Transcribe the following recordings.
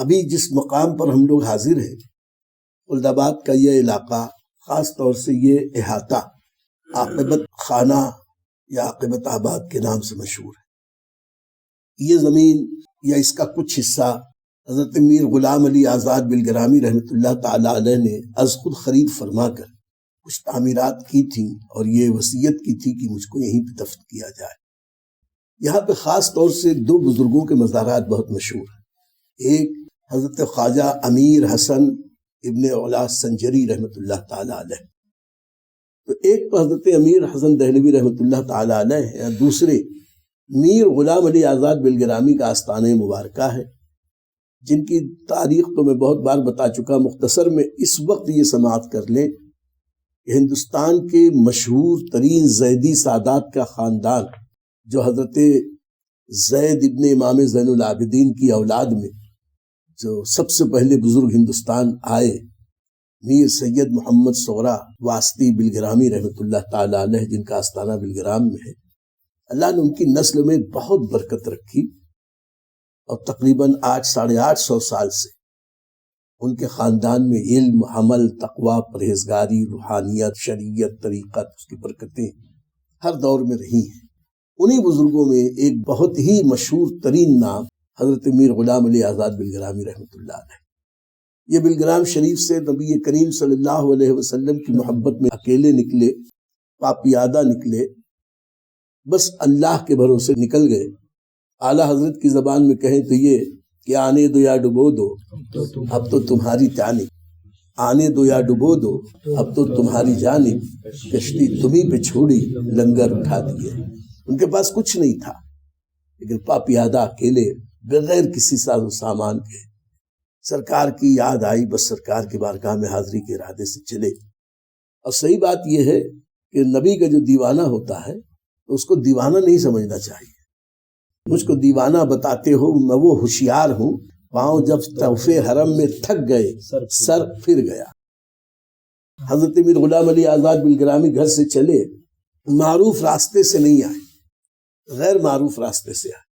ابھی جس مقام پر ہم لوگ حاضر ہیں، خلد آباد کا یہ علاقہ، خاص طور سے یہ احاطہ عاقبت خانہ یا عاقبت آباد کے نام سے مشہور ہے۔ یہ زمین یا اس کا کچھ حصہ حضرت میر غلام علی آزاد بلگرامی رحمۃ اللہ تعالی علیہ نے از خود خرید فرما کر کچھ تعمیرات کی تھیں اور یہ وصیت کی تھی کہ مجھ کو یہیں پہ دفن کیا جائے۔ یہاں پہ خاص طور سے دو بزرگوں کے مزارات بہت مشہور ہیں، ایک حضرت خواجہ امیر حسن ابن علا سنجری رحمۃ اللہ تعالی علیہ، تو ایک تو حضرت امیر حسن دہلوی رحمۃ اللہ تعالی علیہ ہے، اور دوسرے میر غلام علی آزاد بلگرامی کا آستانہ مبارکہ ہے، جن کی تاریخ تو میں بہت بار بتا چکا۔ مختصر میں اس وقت یہ سماعت کر لیں کہ ہندوستان کے مشہور ترین زیدی سادات کا خاندان، جو حضرت زید ابن امام زین العابدین کی اولاد میں جو سب سے پہلے بزرگ ہندوستان آئے، میر سید محمد سغرا واسطی بلگرامی رحمۃ اللہ تعالی علیہ، جن کا آستانہ بلگرام میں ہے، اللہ نے ان کی نسل میں بہت برکت رکھی، اور تقریباً 800-850 سال سے ان کے خاندان میں علم، عمل، تقوی، پرہیزگاری، روحانیت، شریعت، طریقت، اس کی برکتیں ہر دور میں رہی ہیں۔ انہی بزرگوں میں ایک بہت ہی مشہور ترین نام حضرت میر غلام علی آزاد بلگرامی رحمۃ اللہ علیہ۔ یہ بلگرام شریف سے نبی کریم صلی اللہ علیہ وسلم کی محبت میں اکیلے نکلے، پاپیادہ نکلے، بس اللہ کے بھروسے نکل گئے۔ اعلیٰ حضرت کی زبان میں کہیں تو یہ کہ آنے دو یا ڈبو دو اب تو تمہاری جانب، آنے دو یا ڈبو دو اب تو تمہاری جانب، کشتی تمہیں پہ چھوڑی لنگر اٹھا دیے۔ ان کے پاس کچھ نہیں تھا، لیکن پاپیادہ اکیلے بغیر کسی ساز و سامان کے سرکار کی یاد آئی، بس سرکار کی بارگاہ میں حاضری کے ارادے سے چلے۔ اور صحیح بات یہ ہے کہ نبی کا جو دیوانہ ہوتا ہے تو اس کو دیوانہ نہیں سمجھنا چاہیے۔ مجھ کو دیوانہ بتاتے ہو، میں وہ ہوشیار ہوں، پاؤں جب طوف حرم میں تھک گئے سر پھر گیا۔ حضرت میر غلام علی آزاد بلگرامی گھر سے چلے، معروف راستے سے نہیں آئے، غیر معروف راستے سے آئے۔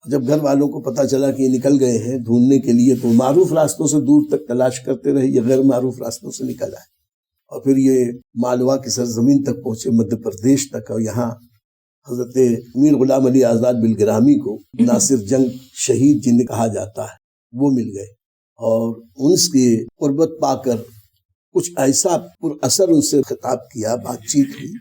جب گھر والوں کو پتہ چلا کہ یہ نکل گئے ہیں ڈھونڈنے کے لیے، تو معروف راستوں سے دور تک تلاش کرتے رہے، یہ غیر معروف راستوں سے نکل آئے، اور پھر یہ مالوا کی سرزمین تک پہنچے، مدھیہ پردیش تک، اور یہاں حضرت میر غلام علی آزاد بلگرامی کو ناصر جنگ شہید جنہیں کہا جاتا ہے وہ مل گئے، اور ان سے قربت پا کر کچھ ایسا پر اثر ان سے خطاب کیا، بات چیت ہوئی،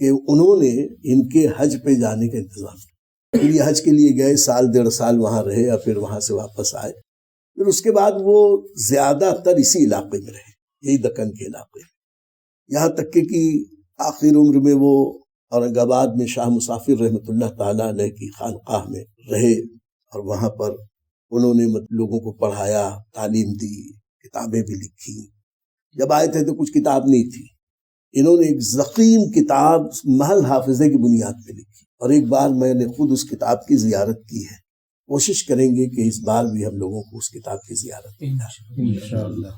کہ انہوں نے ان کے حج پہ جانے کا انتظام کیا۔ پھر یہ حج کے لیے گئے، سال 1.5 سال وہاں رہے، اور پھر وہاں سے واپس آئے۔ پھر اس کے بعد وہ زیادہ تر اسی علاقے میں رہے، یہی دکن کے علاقے میں، یہاں تک کہ آخر عمر میں وہ اورنگ آباد میں شاہ مسافر رحمۃ اللہ تعالیٰ علیہ کی خانقاہ میں رہے، اور وہاں پر انہوں نے لوگوں کو پڑھایا، تعلیم دی، کتابیں بھی لکھی۔ جب آئے تھے تو کچھ کتاب نہیں تھی، انہوں نے ایک ضخیم کتاب محض حافظے کی بنیاد پہ لکھی، اور ایک بار میں نے خود اس کتاب کی زیارت کی ہے۔ کوشش کریں گے کہ اس بار بھی ہم لوگوں کو اس کتاب کی زیارت کی انشاءاللہ۔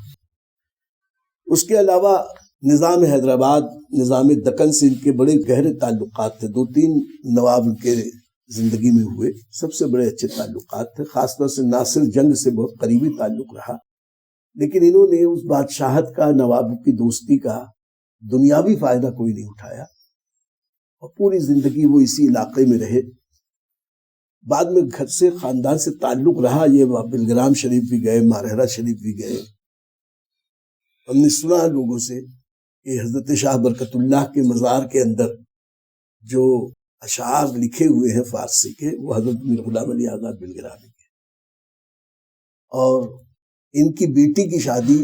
اس کے علاوہ نظام حیدرآباد، نظام دکن سے ان کے بڑے گہرے تعلقات تھے۔ 2-3 نواب ان کے زندگی میں ہوئے، سب سے بڑے اچھے تعلقات تھے، خاص طور سے ناصر جنگ سے بہت قریبی تعلق رہا، لیکن انہوں نے اس بادشاہت کا، نواب کی دوستی کا دنیاوی فائدہ کوئی نہیں اٹھایا، اور پوری زندگی وہ اسی علاقے میں رہے۔ بعد میں گھر سے، خاندان سے تعلق رہا، یہ بلگرام شریف بھی گئے، مارہرہ شریف بھی گئے۔ ہم نے سنا لوگوں سے کہ حضرت شاہ برکت اللہ کے مزار کے اندر جو اشعار لکھے ہوئے ہیں فارسی کے، وہ حضرت میر غلام علی آزاد بلگرامی کے، اور ان کی بیٹی کی شادی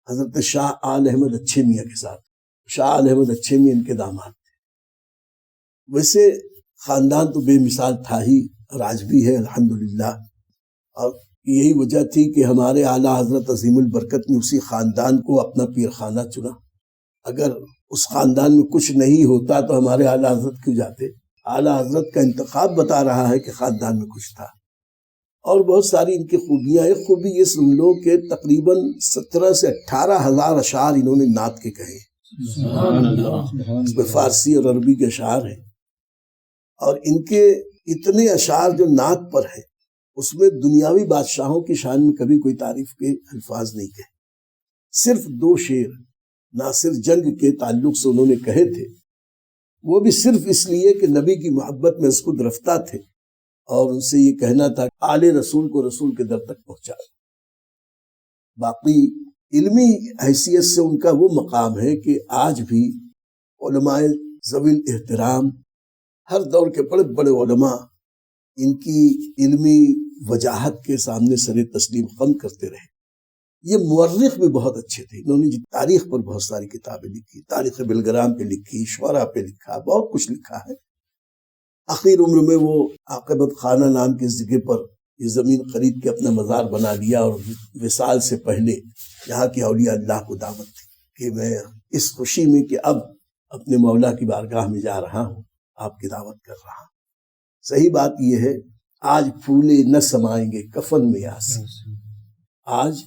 حضرت شاہ آل احمد اچھے میاں کے ساتھ، شاہ آل احمد اچھے میاں ان کے داماد تھے۔ ویسے خاندان تو بے مثال تھا ہی، اور آج بھی ہے الحمدللہ، اور یہی وجہ تھی کہ ہمارے اعلیٰ حضرت عظیم البرکت نے اسی خاندان کو اپنا پیر خانہ چنا۔ اگر اس خاندان میں کچھ نہیں ہوتا تو ہمارے اعلیٰ حضرت کیوں جاتے؟ اعلیٰ حضرت کا انتخاب بتا رہا ہے کہ خاندان میں کچھ تھا، اور بہت ساری ان کی خوبیاں۔ ایک خوبی یہ سن لو کہ تقریباً 17 سے 18 ہزار اشعار انہوں نے نعت کے کہے، اس میں فارسی اور عربی کے اشعار ہیں، اور ان کے اتنے اشعار جو نعت پر ہیں اس میں دنیاوی بادشاہوں کی شان میں کبھی کوئی تعریف کے الفاظ نہیں کہے. صرف 2 شعر ناصر جنگ کے تعلق سے انہوں نے کہے تھے، وہ بھی صرف اس لیے کہ نبی کی محبت میں اس خود رفتہ تھے اور ان سے یہ کہنا تھا کہ آل رسول کو رسول کے در تک پہنچا. باقی علمی حیثیت سے ان کا وہ مقام ہے کہ آج بھی علماء ذوی الاحترام، ہر دور کے بڑے بڑے علماء ان کی علمی وجاہت کے سامنے سر تسلیم خم کرتے رہے. یہ مورخ بھی بہت اچھے تھے، انہوں نے تاریخ پر بہت ساری کتابیں لکھی، تاریخ بلگرام پہ لکھی، شعراء پہ لکھا، بہت کچھ لکھا ہے. آخر عمر میں وہ عاقبت خانہ نام کی جگہ پر یہ زمین خرید کے اپنا مزار بنا لیا، اور وصال سے پہلے یہاں کے اولیاء اللہ کو دعوت دی کہ میں اس خوشی میں کہ اب اپنے مولا کی بارگاہ میں جا رہا ہوں، آپ کی دعوت کر رہا ہوں. صحیح بات یہ ہے، آج پھولے نہ سمائیں گے کفن میں آسی، آج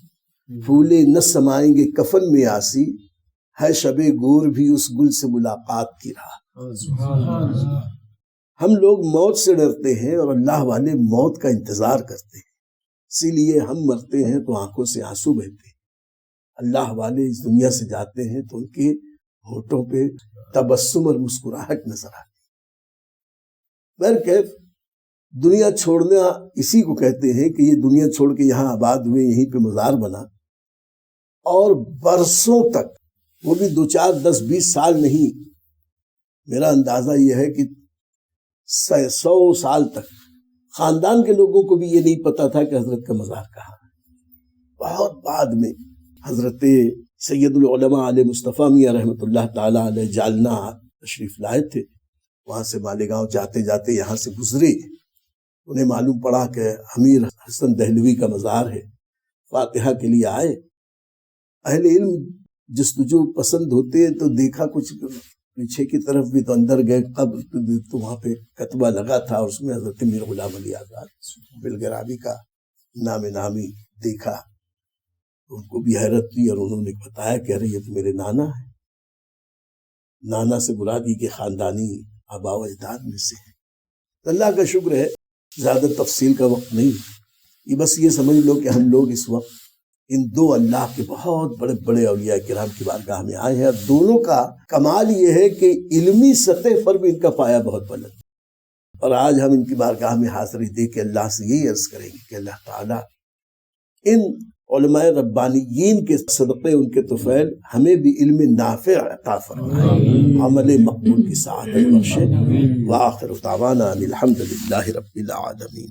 پھولے نہ سمائیں گے کفن میں آسی، ہے شب گور بھی اس گل سے ملاقات کی راہ. ہم لوگ موت سے ڈرتے ہیں اور اللہ والے موت کا انتظار کرتے ہیں، اسی لیے ہم مرتے ہیں تو آنکھوں سے آنسو بہتے ہیں. اللہ والے اس دنیا سے جاتے ہیں تو ان کے ہونٹوں پہ تبسم اور مسکراہٹ نظر آتی. بہرکیف دنیا چھوڑنا اسی کو کہتے ہیں کہ یہ دنیا چھوڑ کے یہاں آباد ہوئے، یہیں پہ مزار بنا، اور برسوں تک، وہ بھی 2 4 10 20 سال نہیں، میرا اندازہ یہ ہے کہ 100 سال تک خاندان کے لوگوں کو بھی یہ نہیں پتا تھا کہ حضرت کا مزار کہاں ہے. بہت بعد میں حضرت سید العلماء علیہ مصطفیٰ میاں رحمۃ اللہ تعالیٰ علیہ جالنا تشریف لائے تھے. وہاں سے مالیگاؤں جاتے جاتے یہاں سے گزرے، انہیں معلوم پڑا کہ امیر حسن دہلوی کا مزار ہے. فاتحہ کے لیے آئے. اہل علم جستجو پسند ہوتے ہیں تو دیکھا کچھ پیچھے کی طرف بھی، تو اندر گئے قبر تو وہاں پہ کتبہ لگا تھا اور اس میں حضرت میر غلام علی آزاد بلگرامی کا نام نامی دیکھا. ان کو بھی حیرت ہوئی اور انہوں نے بتایا کہ ارے یہ تو میرے نانا ہے. نانا سے مراد یہ کہ خاندانی آباء و اجداد میں سے ہے. اللہ کا شکر ہے، زیادہ تفصیل کا وقت نہیں، یہ بس یہ سمجھ لو کہ ہم لوگ اس وقت ان 2 اللہ کے بہت بڑے بڑے اولیاء کرام کی بارگاہ میں آئے ہیں، اور دونوں کا کمال یہ ہے کہ علمی سطح پر بھی ان کا پایہ بہت بلند. اور آج ہم ان کی بارگاہ میں حاضری دے کے اللہ سے یہی عرض کریں گے کہ اللہ تعالیٰ ان علماء ربانیین کے صدقے، ان کے طفیل، ہمیں بھی علم نافع عطا فرمائے، عمل مقبول کی سعادت بخشے. وآخر دعوانا ان الحمد للہ رب العالمین.